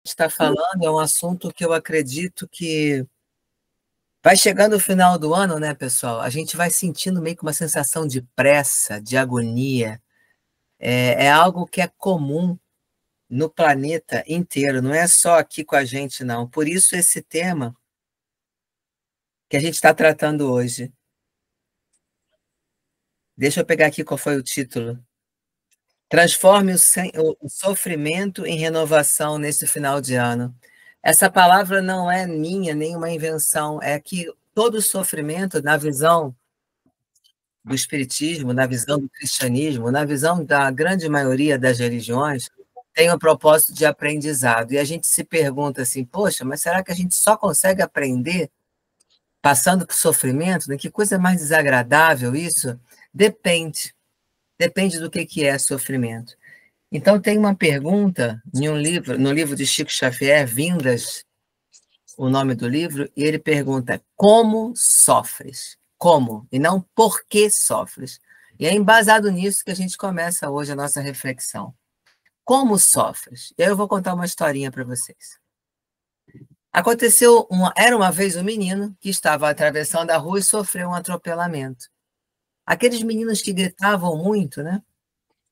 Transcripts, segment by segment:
Está falando é um assunto que eu acredito que vai chegando o final do ano, né, pessoal? A gente vai sentindo meio que uma sensação de pressa, de agonia. É algo que é comum no planeta inteiro, não é só aqui com a gente, não. Por isso, esse tema que a gente está tratando hoje. Deixa eu pegar aqui qual foi o título. Transforme o sofrimento em renovação nesse final de ano. Essa palavra não é minha, nem uma invenção, é que todo sofrimento, na visão do espiritismo, na visão do cristianismo, na visão da grande maioria das religiões, tem um propósito de aprendizado. E a gente se pergunta assim, poxa, mas será que a gente só consegue aprender passando por sofrimento? Né? Que coisa mais desagradável isso? Depende. Depende do que é sofrimento. Então, tem uma pergunta em um livro, no livro de Chico Xavier, Vindas, o nome do livro, e ele pergunta: como sofres? Como? E não por que sofres? E é embasado nisso que a gente começa hoje a nossa reflexão. Como sofres? E aí eu vou contar uma historinha para vocês. Era uma vez um menino que estava atravessando a rua e sofreu um atropelamento. Aqueles meninos que gritavam muito, né?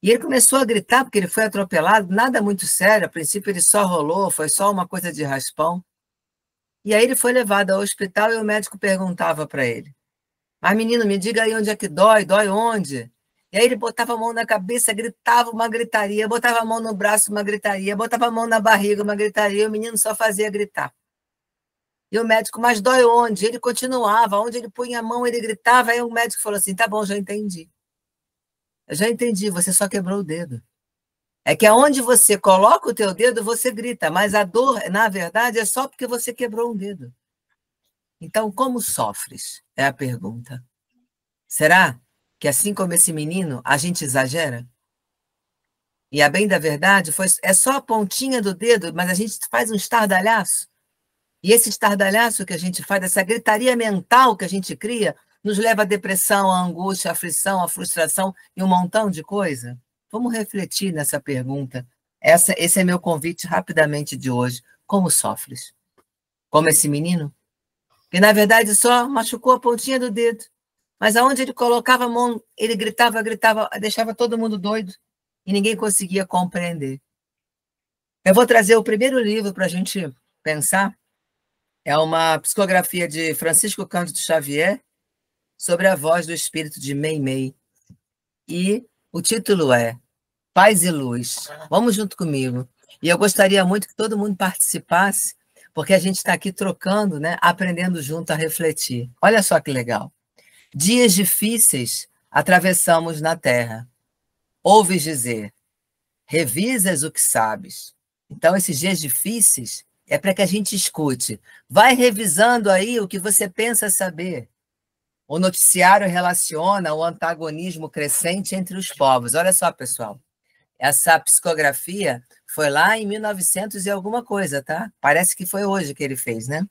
E ele começou a gritar porque ele foi atropelado, nada muito sério, a princípio ele só rolou, foi só uma coisa de raspão. E aí ele foi levado ao hospital e o médico perguntava para ele: mas menino, me diga aí onde é que dói, dói onde? E aí ele botava a mão na cabeça, gritava uma gritaria, botava a mão no braço, uma gritaria, botava a mão na barriga, uma gritaria, e o menino só fazia gritar. E o médico: mas dói onde? Ele continuava, onde ele punha a mão, ele gritava, aí o médico falou assim: tá bom, já entendi. Eu já entendi, você só quebrou o dedo. É que aonde você coloca o teu dedo, você grita, mas a dor, na verdade, é só porque você quebrou um dedo. Então, como sofres? É a pergunta. Será que, assim como esse menino, a gente exagera? E a bem da verdade, é só a pontinha do dedo, mas a gente faz um estardalhaço. E esse estardalhaço que a gente faz, essa gritaria mental que a gente cria, nos leva à depressão, à angústia, à aflição, à frustração e um montão de coisa? Vamos refletir nessa pergunta. Esse é meu convite rapidamente de hoje. Como sofres? Como esse menino? Que, na verdade, só machucou a pontinha do dedo. Mas aonde ele colocava a mão, ele gritava, gritava, deixava todo mundo doido. E ninguém conseguia compreender. Eu vou trazer o primeiro livro para a gente pensar. É uma psicografia de Francisco Cândido Xavier sobre a voz do espírito de Meimei. E o título é Paz e Luz. Vamos junto comigo. E eu gostaria muito que todo mundo participasse, porque a gente está aqui trocando, né? Aprendendo junto a refletir. Olha só que legal. Dias difíceis atravessamos na terra. Ouves dizer, revisas o que sabes. Então, esses dias difíceis é para que a gente escute. Vai revisando aí o que você pensa saber. O noticiário relaciona o antagonismo crescente entre os povos. Olha só, pessoal. Essa psicografia foi lá em 1900 e alguma coisa, tá? Parece que foi hoje que ele fez, né?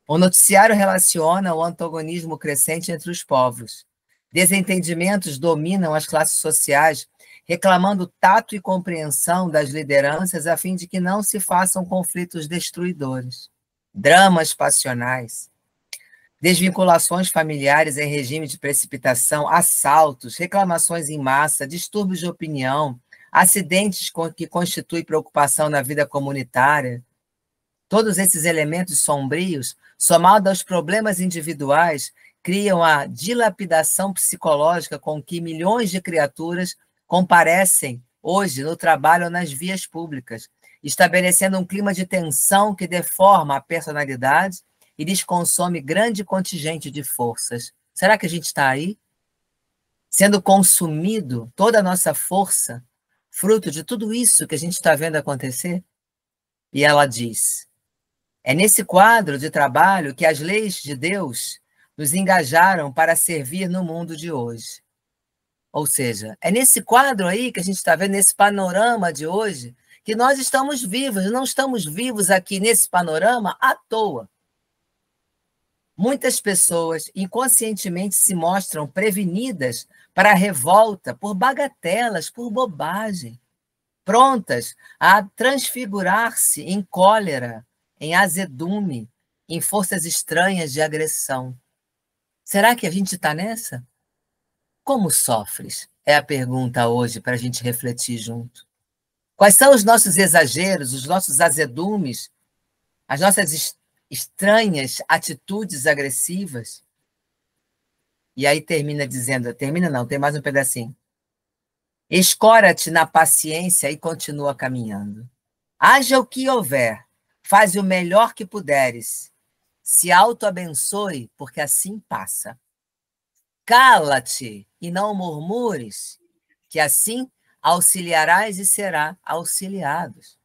O noticiário relaciona o antagonismo crescente entre os povos. Desentendimentos dominam as classes sociais, reclamando tato e compreensão das lideranças a fim de que não se façam conflitos destruidores. Dramas passionais, desvinculações familiares em regime de precipitação, assaltos, reclamações em massa, distúrbios de opinião, acidentes que constituem preocupação na vida comunitária. Todos esses elementos sombrios, somados aos problemas individuais, criam a dilapidação psicológica com que milhões de criaturas comparecem hoje no trabalho ou nas vias públicas, estabelecendo um clima de tensão que deforma a personalidade e lhes consome grande contingente de forças. Será que a gente está aí? Sendo consumido toda a nossa força, fruto de tudo isso que a gente está vendo acontecer? E ela diz: é nesse quadro de trabalho que as leis de Deus nos engajaram para servir no mundo de hoje. Ou seja, é nesse quadro aí que a gente está vendo, nesse panorama de hoje, que nós estamos vivos. Não estamos vivos aqui nesse panorama à toa. Muitas pessoas inconscientemente se mostram prevenidas para a revolta por bagatelas, por bobagem. prontas a transfigurar-se em cólera, em azedume, em forças estranhas de agressão. Será que a gente está nessa? Como sofres? É a pergunta hoje para a gente refletir junto. Quais são os nossos exageros, os nossos azedumes, as nossas estranhas atitudes agressivas? E aí termina dizendo, termina não, tem mais um pedacinho. Escora-te na paciência e continua caminhando. Haja o que houver, faz o melhor que puderes. Se auto-abençoe, porque assim passa. Cala-te e não murmures, que assim auxiliarás e será auxiliados.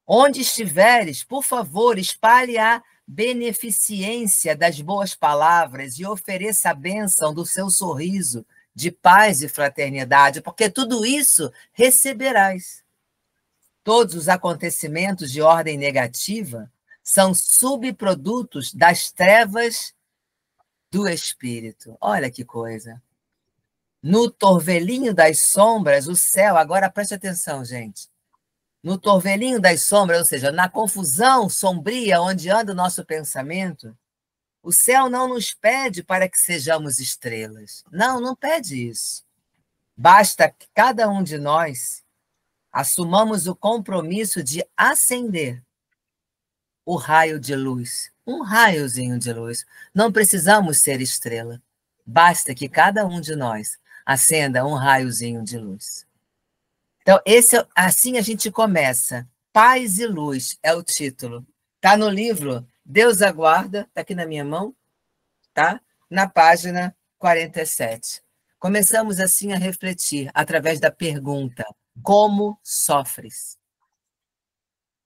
Onde estiveres, por favor, espalhe a beneficência das boas palavras e ofereça a bênção do seu sorriso de paz e fraternidade, porque tudo isso receberás. Todos os acontecimentos de ordem negativa são subprodutos das trevas do espírito. Olha que coisa. No torvelinho das sombras, o céu, agora preste atenção, gente. No torvelinho das sombras, ou seja, na confusão sombria onde anda o nosso pensamento, o céu não nos pede para que sejamos estrelas. Não, não pede isso. Basta que cada um de nós assumamos o compromisso de acender o raio de luz, um raiozinho de luz. Não precisamos ser estrela. Basta que cada um de nós acenda um raiozinho de luz. Então, assim a gente começa. Paz e Luz é o título. Está no livro Deus Aguarda, está aqui na minha mão, tá? Na página 47. Começamos assim a refletir através da pergunta: como sofres?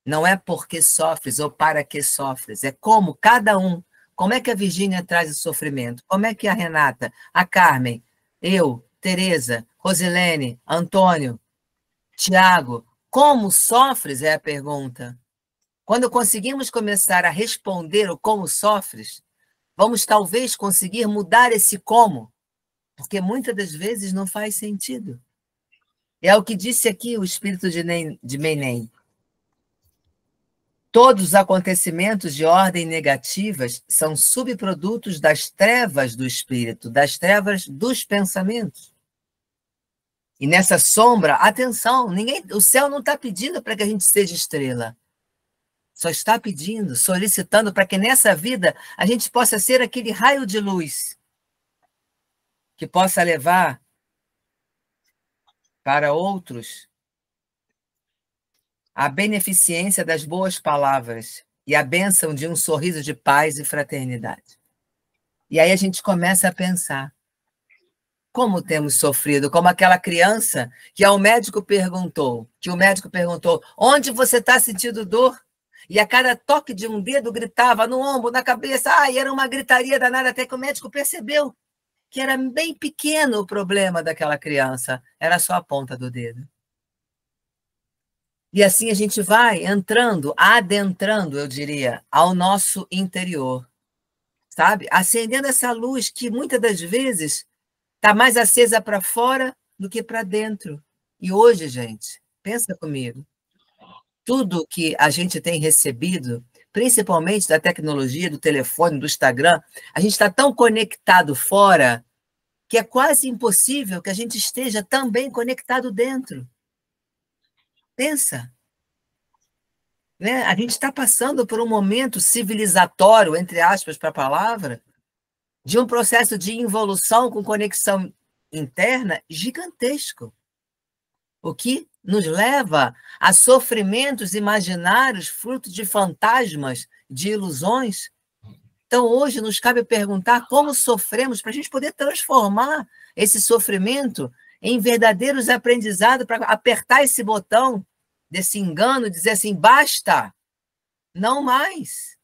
Não é porque sofres ou para que sofres, é como cada um. Como é que a Virgínia traz o sofrimento? Como é que a Renata, a Carmen, eu, Tereza, Rosilene, Antônio, Tiago, como sofres é a pergunta. Quando conseguimos começar a responder o como sofres, vamos talvez conseguir mudar esse como, porque muitas das vezes não faz sentido. É o que disse aqui o espírito de Menem. Todos os acontecimentos de ordem negativas são subprodutos das trevas do espírito, das trevas dos pensamentos. E nessa sombra, atenção, o céu não está pedindo para que a gente seja estrela. Só está pedindo, solicitando para que nessa vida a gente possa ser aquele raio de luz que possa levar para outros a beneficência das boas palavras e a bênção de um sorriso de paz e fraternidade. E aí a gente começa a pensar como temos sofrido, como aquela criança que o médico perguntou, onde você está sentindo dor? E a cada toque de um dedo gritava no ombro, na cabeça, e era uma gritaria danada, até que o médico percebeu que era bem pequeno o problema daquela criança, era só a ponta do dedo. E assim a gente vai entrando, adentrando, eu diria, ao nosso interior, sabe? Acendendo essa luz que muitas das vezes está mais acesa para fora do que para dentro. E hoje, gente, pensa comigo, tudo que a gente tem recebido, principalmente da tecnologia, do telefone, do Instagram, a gente está tão conectado fora que é quase impossível que a gente esteja também conectado dentro. Pensa. Né? A gente está passando por um momento civilizatório, entre aspas, para a palavra, de um processo de involução com conexão interna gigantesco, o que nos leva a sofrimentos imaginários, fruto de fantasmas, de ilusões. Então, hoje nos cabe perguntar como sofremos para a gente poder transformar esse sofrimento em verdadeiros aprendizados para apertar esse botão desse engano e dizer assim, basta, não mais.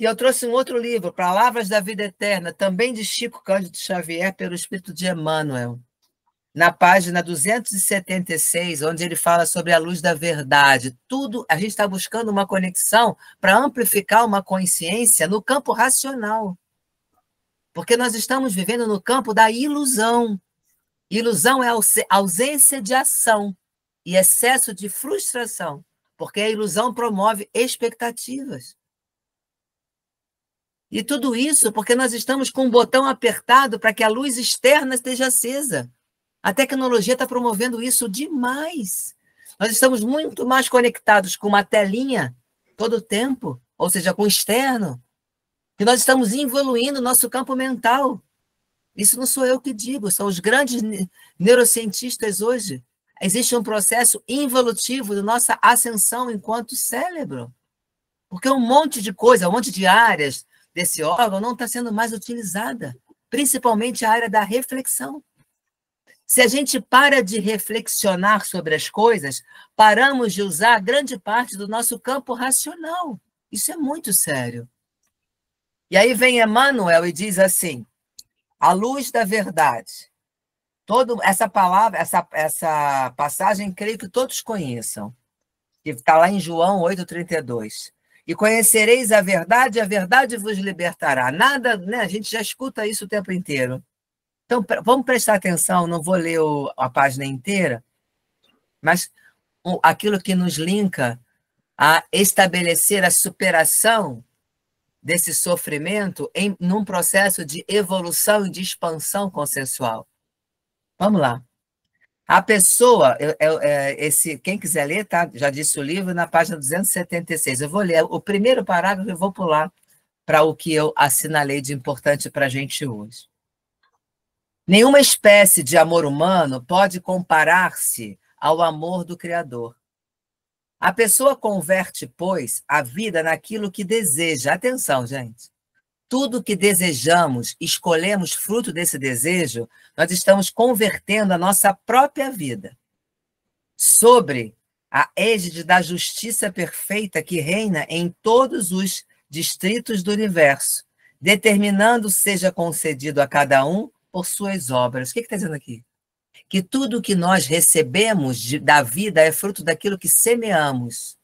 E eu trouxe um outro livro, Palavras da Vida Eterna, também de Chico Cândido Xavier, pelo Espírito de Emmanuel, na página 276, onde ele fala sobre a luz da verdade. Tudo, a gente está buscando uma conexão para amplificar uma consciência no campo racional. Porque nós estamos vivendo no campo da ilusão. Ilusão é ausência de ação e excesso de frustração, porque a ilusão promove expectativas. E tudo isso porque nós estamos com um botão apertado para que a luz externa esteja acesa. A tecnologia está promovendo isso demais. Nós estamos muito mais conectados com uma telinha todo o tempo, ou seja, com o externo, que nós estamos evoluindo o nosso campo mental. Isso não sou eu que digo, são os grandes neurocientistas hoje. Existe um processo involutivo da nossa ascensão enquanto cérebro. Porque um monte de coisa, um monte de áreas desse órgão não está sendo mais utilizada, principalmente a área da reflexão. Se a gente para de reflexionar sobre as coisas, paramos de usar grande parte do nosso campo racional. Isso é muito sério. E aí vem Emmanuel e diz assim, a luz da verdade. Essa palavra, essa passagem, creio que todos conheçam, que está lá em João 8,32. E conhecereis a verdade vos libertará. Nada, né? A gente já escuta isso o tempo inteiro. Então, vamos prestar atenção, não vou ler a página inteira, mas aquilo que nos linka a estabelecer a superação desse sofrimento num processo de evolução e de expansão consensual. Vamos lá. A pessoa, quem quiser ler, tá? Já disse o livro, na página 276. Eu vou ler o primeiro parágrafo e vou pular para o que eu assinalei de importante para a gente hoje. Nenhuma espécie de amor humano pode comparar-se ao amor do Criador. A pessoa converte, pois, a vida naquilo que deseja. Atenção, gente. Tudo que desejamos, escolhemos fruto desse desejo, nós estamos convertendo a nossa própria vida sobre a égide da justiça perfeita que reina em todos os distritos do universo, determinando seja concedido a cada um por suas obras. O que está dizendo aqui? Que tudo que nós recebemos da vida é fruto daquilo que semeamos.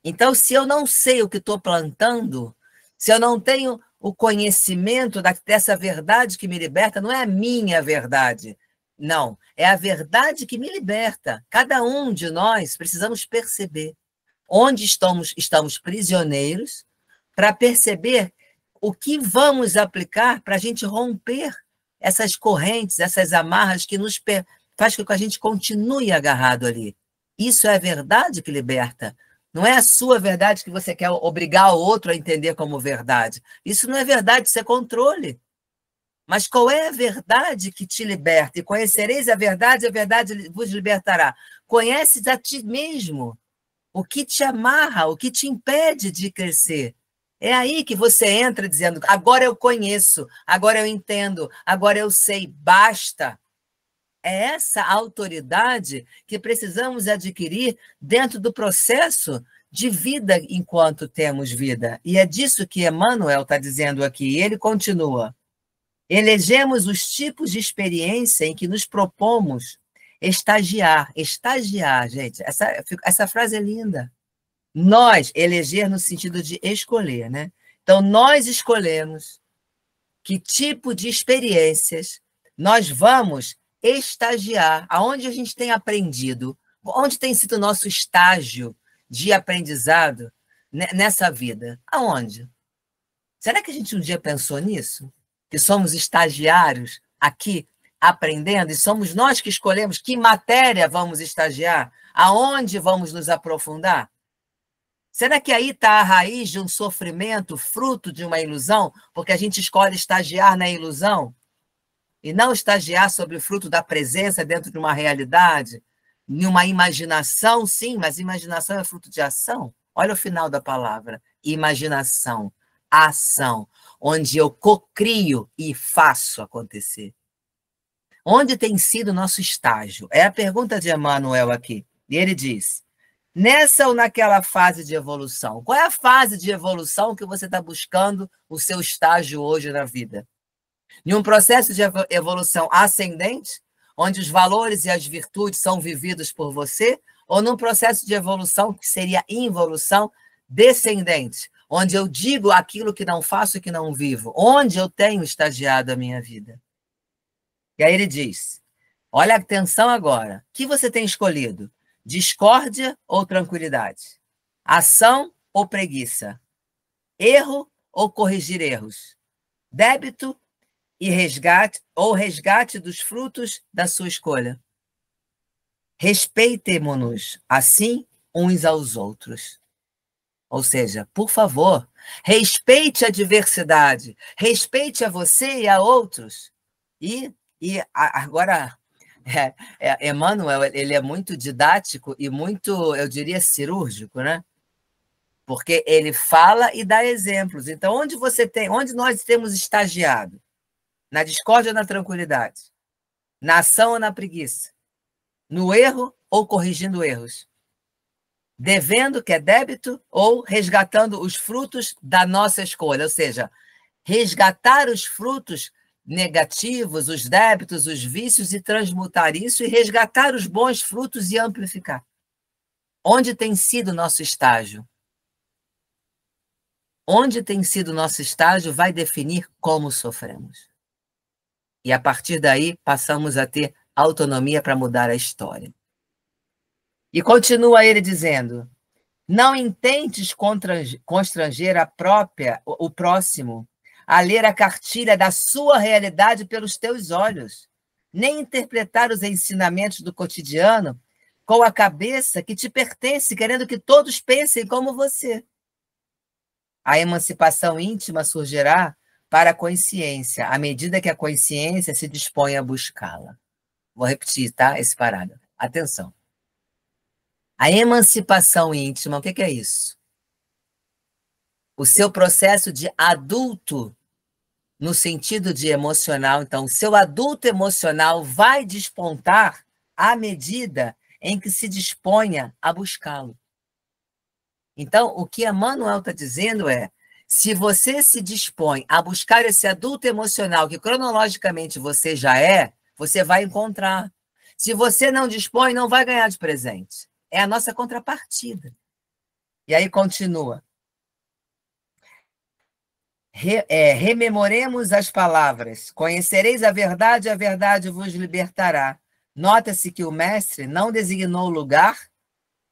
Então, se eu não sei o que estou plantando, se eu não tenho o conhecimento dessa verdade que me liberta, não é a minha verdade, não, é a verdade que me liberta. Cada um de nós precisamos perceber onde estamos prisioneiros para perceber o que vamos aplicar para a gente romper essas correntes, essas amarras que nos faz com que a gente continue agarrado ali. Isso é a verdade que liberta. Não é a sua verdade que você quer obrigar o outro a entender como verdade. Isso não é verdade, isso é controle. Mas qual é a verdade que te liberta? E conhecereis a verdade vos libertará. Conheces a ti mesmo. O que te amarra, o que te impede de crescer. É aí que você entra dizendo, agora eu conheço, agora eu entendo, agora eu sei, basta. É essa autoridade que precisamos adquirir dentro do processo de vida enquanto temos vida. E é disso que Emmanuel está dizendo aqui. Ele continua. Elegemos os tipos de experiência em que nos propomos estagiar. Estagiar, gente, essa frase é linda. Nós, eleger no sentido de escolher, né? Então, nós escolhemos que tipo de experiências nós vamos estagiar, aonde a gente tem aprendido, onde tem sido o nosso estágio de aprendizado nessa vida. Aonde? Será que a gente um dia pensou nisso? Que somos estagiários aqui aprendendo e somos nós que escolhemos que matéria vamos estagiar, aonde vamos nos aprofundar? Será que aí está a raiz de um sofrimento, fruto de uma ilusão, porque a gente escolhe estagiar na ilusão e não estagiar sobre o fruto da presença dentro de uma realidade, em uma imaginação, sim, mas imaginação é fruto de ação? Olha o final da palavra, imaginação, ação, onde eu cocrio e faço acontecer. Onde tem sido o nosso estágio? É a pergunta de Emmanuel aqui. E ele diz, nessa ou naquela fase de evolução? Qual é a fase de evolução que você está buscando o seu estágio hoje na vida? Em um processo de evolução ascendente, onde os valores e as virtudes são vividos por você, ou num processo de evolução que seria involução descendente, onde eu digo aquilo que não faço e que não vivo, onde eu tenho estagiado a minha vida? E aí ele diz, Olha, atenção agora. O que você tem escolhido? Discórdia ou tranquilidade? Ação ou preguiça? Erro ou corrigir erros? Débito e resgate ou resgate dos frutos da sua escolha? Respeitemo-nos assim uns aos outros. Ou seja, por favor, respeite a diversidade, respeite a você e a outros. Agora, Emmanuel, ele é muito didático e muito, eu diria, cirúrgico, né? Porque ele fala e dá exemplos. Então, onde nós temos estagiado? Na discórdia ou na tranquilidade? Na ação ou na preguiça? No erro ou corrigindo erros? Devendo, que é débito, ou resgatando os frutos da nossa escolha, ou seja, resgatar os frutos negativos, os débitos, os vícios e transmutar isso e resgatar os bons frutos e amplificar. Onde tem sido o nosso estágio? Onde tem sido o nosso estágio vai definir como sofremos. E a partir daí passamos a ter autonomia para mudar a história. E continua ele dizendo: não intentes constranger o próximo a ler a cartilha da sua realidade pelos teus olhos, nem interpretar os ensinamentos do cotidiano com a cabeça que te pertence, querendo que todos pensem como você. A emancipação íntima surgirá para a consciência, à medida que a consciência se dispõe a buscá-la. Vou repetir, tá? Esse parágrafo. Atenção. A emancipação íntima, o que é isso? O seu processo de adulto, no sentido de emocional. Então, o seu adulto emocional vai despontar à medida em que se disponha a buscá-lo. Então, o que Emmanuel está dizendo é, se você se dispõe a buscar esse adulto emocional que cronologicamente você já é, você vai encontrar. Se você não dispõe, não vai ganhar de presente. É a nossa contrapartida. E aí continua. Rememoremos as palavras. Conhecereis a verdade vos libertará. Nota-se que o mestre não designou lugar,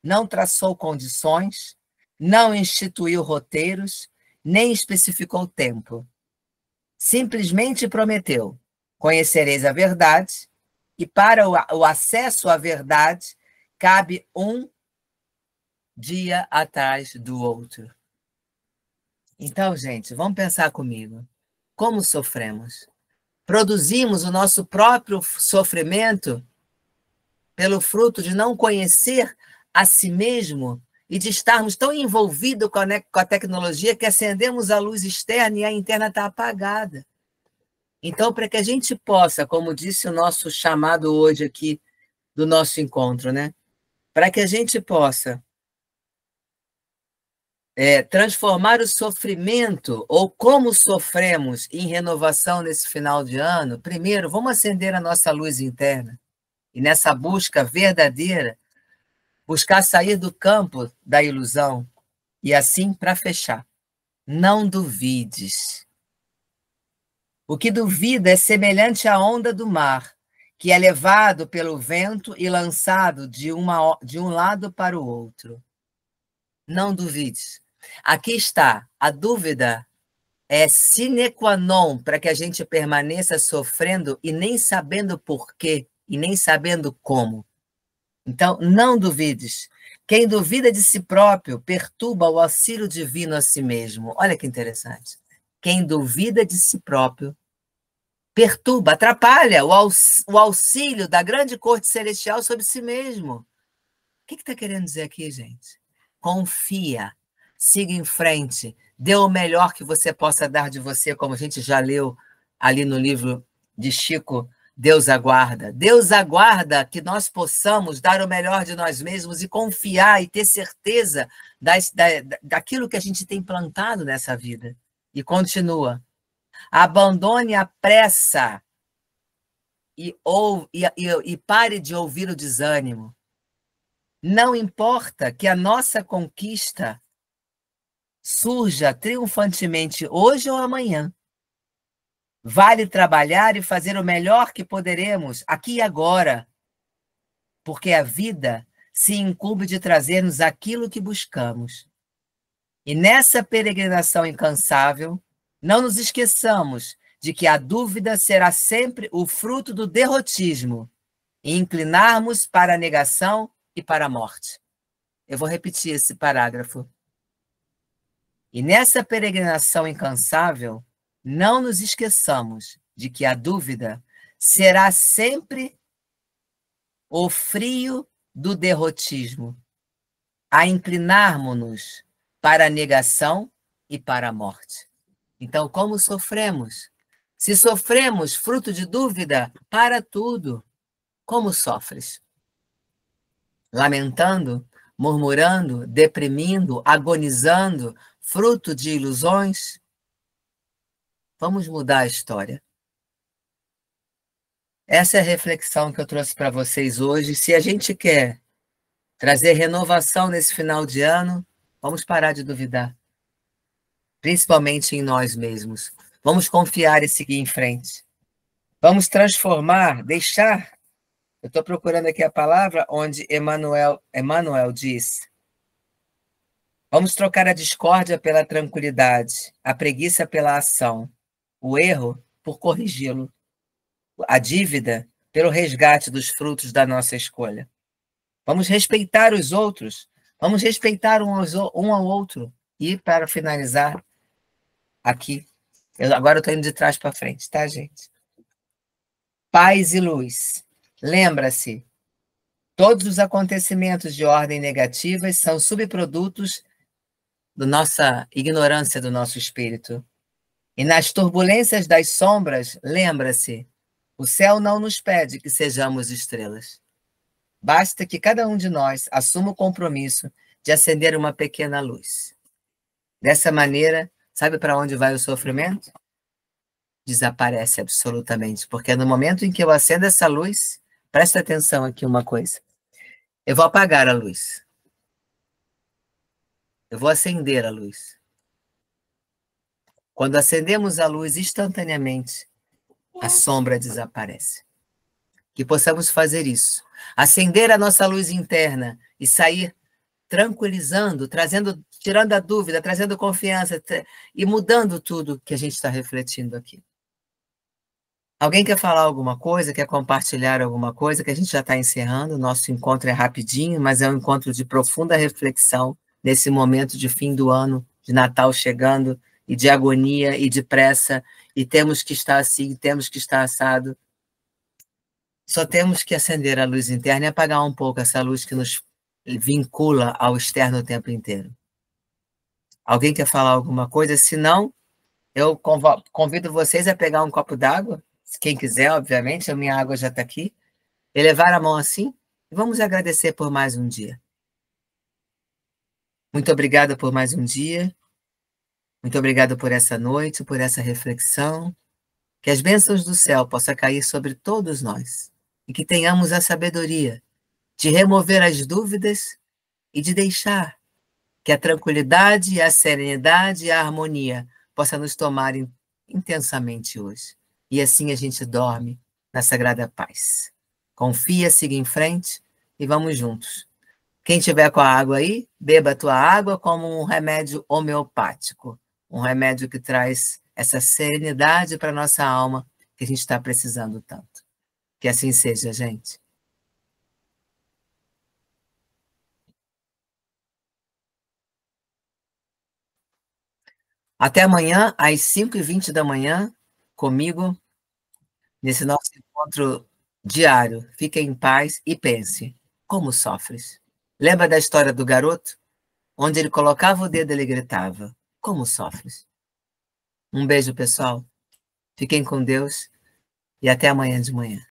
não traçou condições, não instituiu roteiros, nem especificou tempo. Simplesmente prometeu: conhecereis a verdade, e para o acesso à verdade cabe um dia atrás do outro. Então, gente, vamos pensar comigo. Como sofremos? Produzimos o nosso próprio sofrimento pelo fruto de não conhecer a si mesmo e de estarmos tão envolvidos com a tecnologia que acendemos a luz externa e a interna está apagada. Então, para que a gente possa, como disse o nosso chamado hoje aqui do nosso encontro, né? Para que a gente possa transformar o sofrimento, ou como sofremos, em renovação nesse final de ano, primeiro, vamos acender a nossa luz interna. E nessa busca verdadeira, buscar sair do campo da ilusão. E assim, para fechar, não duvides. O que duvida é semelhante à onda do mar, que é levado pelo vento e lançado de um lado para o outro. Não duvides. Aqui está, a dúvida é sine qua non para que a gente permaneça sofrendo e nem sabendo por quê, e nem sabendo como. Então, não duvides. Quem duvida de si próprio perturba o auxílio divino a si mesmo. Olha que interessante. Quem duvida de si próprio perturba, atrapalha o auxílio da grande corte celestial sobre si mesmo. O que está querendo dizer aqui, gente? Confia, siga em frente, dê o melhor que você possa dar de você, como a gente já leu ali no livro de Chico, Deus aguarda. Deus aguarda que nós possamos dar o melhor de nós mesmos e confiar e ter certeza daquilo que a gente tem plantado nessa vida. E continua. Abandone a pressa e pare de ouvir o desânimo. Não importa que a nossa conquista surja triunfantemente hoje ou amanhã. Vale trabalhar e fazer o melhor que poderemos, aqui e agora, porque a vida se incumbe de trazer-nos aquilo que buscamos. E nessa peregrinação incansável, não nos esqueçamos de que a dúvida será sempre o fruto do derrotismo e inclinarmos para a negação e para a morte. Eu vou repetir esse parágrafo. E nessa peregrinação incansável, não nos esqueçamos de que a dúvida será sempre o frio do derrotismo, a inclinarmos-nos para a negação e para a morte. Então, como sofremos? Se sofremos fruto de dúvida, para tudo. Como sofres? Lamentando, murmurando, deprimindo, agonizando, fruto de ilusões? Vamos mudar a história. Essa é a reflexão que eu trouxe para vocês hoje. Se a gente quer trazer renovação nesse final de ano, vamos parar de duvidar, principalmente em nós mesmos. Vamos confiar e seguir em frente. Vamos transformar, deixar. Eu estou procurando aqui a palavra onde Emmanuel diz: vamos trocar a discórdia pela tranquilidade, a preguiça pela ação, o erro por corrigi-lo, a dívida pelo resgate dos frutos da nossa escolha. Vamos respeitar os outros, vamos respeitar um ao outro. E, para finalizar, aqui, agora eu estou indo de trás para frente, tá, gente? Paz e luz. Lembra-se, todos os acontecimentos de ordem negativa são subprodutos da nossa ignorância do nosso espírito. E nas turbulências das sombras, lembra-se, o céu não nos pede que sejamos estrelas. Basta que cada um de nós assuma o compromisso de acender uma pequena luz. Dessa maneira, sabe para onde vai o sofrimento? Desaparece absolutamente, porque no momento em que eu acendo essa luz, presta atenção aqui uma coisa, eu vou apagar a luz. Eu vou acender a luz. Quando acendemos a luz, instantaneamente, a sombra desaparece. Que possamos fazer isso. Acender a nossa luz interna e sair tranquilizando, tirando a dúvida, trazendo confiança e mudando tudo que a gente está refletindo aqui. Alguém quer falar alguma coisa, quer compartilhar alguma coisa, que a gente já está encerrando, o nosso encontro é rapidinho, mas é um encontro de profunda reflexão, nesse momento de fim do ano, de Natal chegando, e de agonia, e de pressa, e temos que estar assim, temos que estar assado. Só temos que acender a luz interna e apagar um pouco essa luz que nos vincula ao externo o tempo inteiro. Alguém quer falar alguma coisa? Se não, eu convido vocês a pegar um copo d'água, quem quiser, obviamente, a minha água já está aqui, elevar a mão assim, e vamos agradecer por mais um dia. Muito obrigada por mais um dia, muito obrigada por essa noite, por essa reflexão, que as bênçãos do céu possam cair sobre todos nós, e que tenhamos a sabedoria de remover as dúvidas e de deixar que a tranquilidade, a serenidade e a harmonia possam nos tomar intensamente hoje. E assim a gente dorme na sagrada paz. Confia, siga em frente e vamos juntos. Quem tiver com a água aí, beba a tua água como um remédio homeopático, um remédio que traz essa serenidade para a nossa alma que a gente está precisando tanto. Que assim seja, gente. Até amanhã, às 5h20 da manhã, comigo, nesse nosso encontro diário. Fique em paz e pense, como sofres? Lembra da história do garoto? Onde ele colocava o dedo, ele gritava, como sofres? Um beijo, pessoal. Fiquem com Deus e até amanhã de manhã.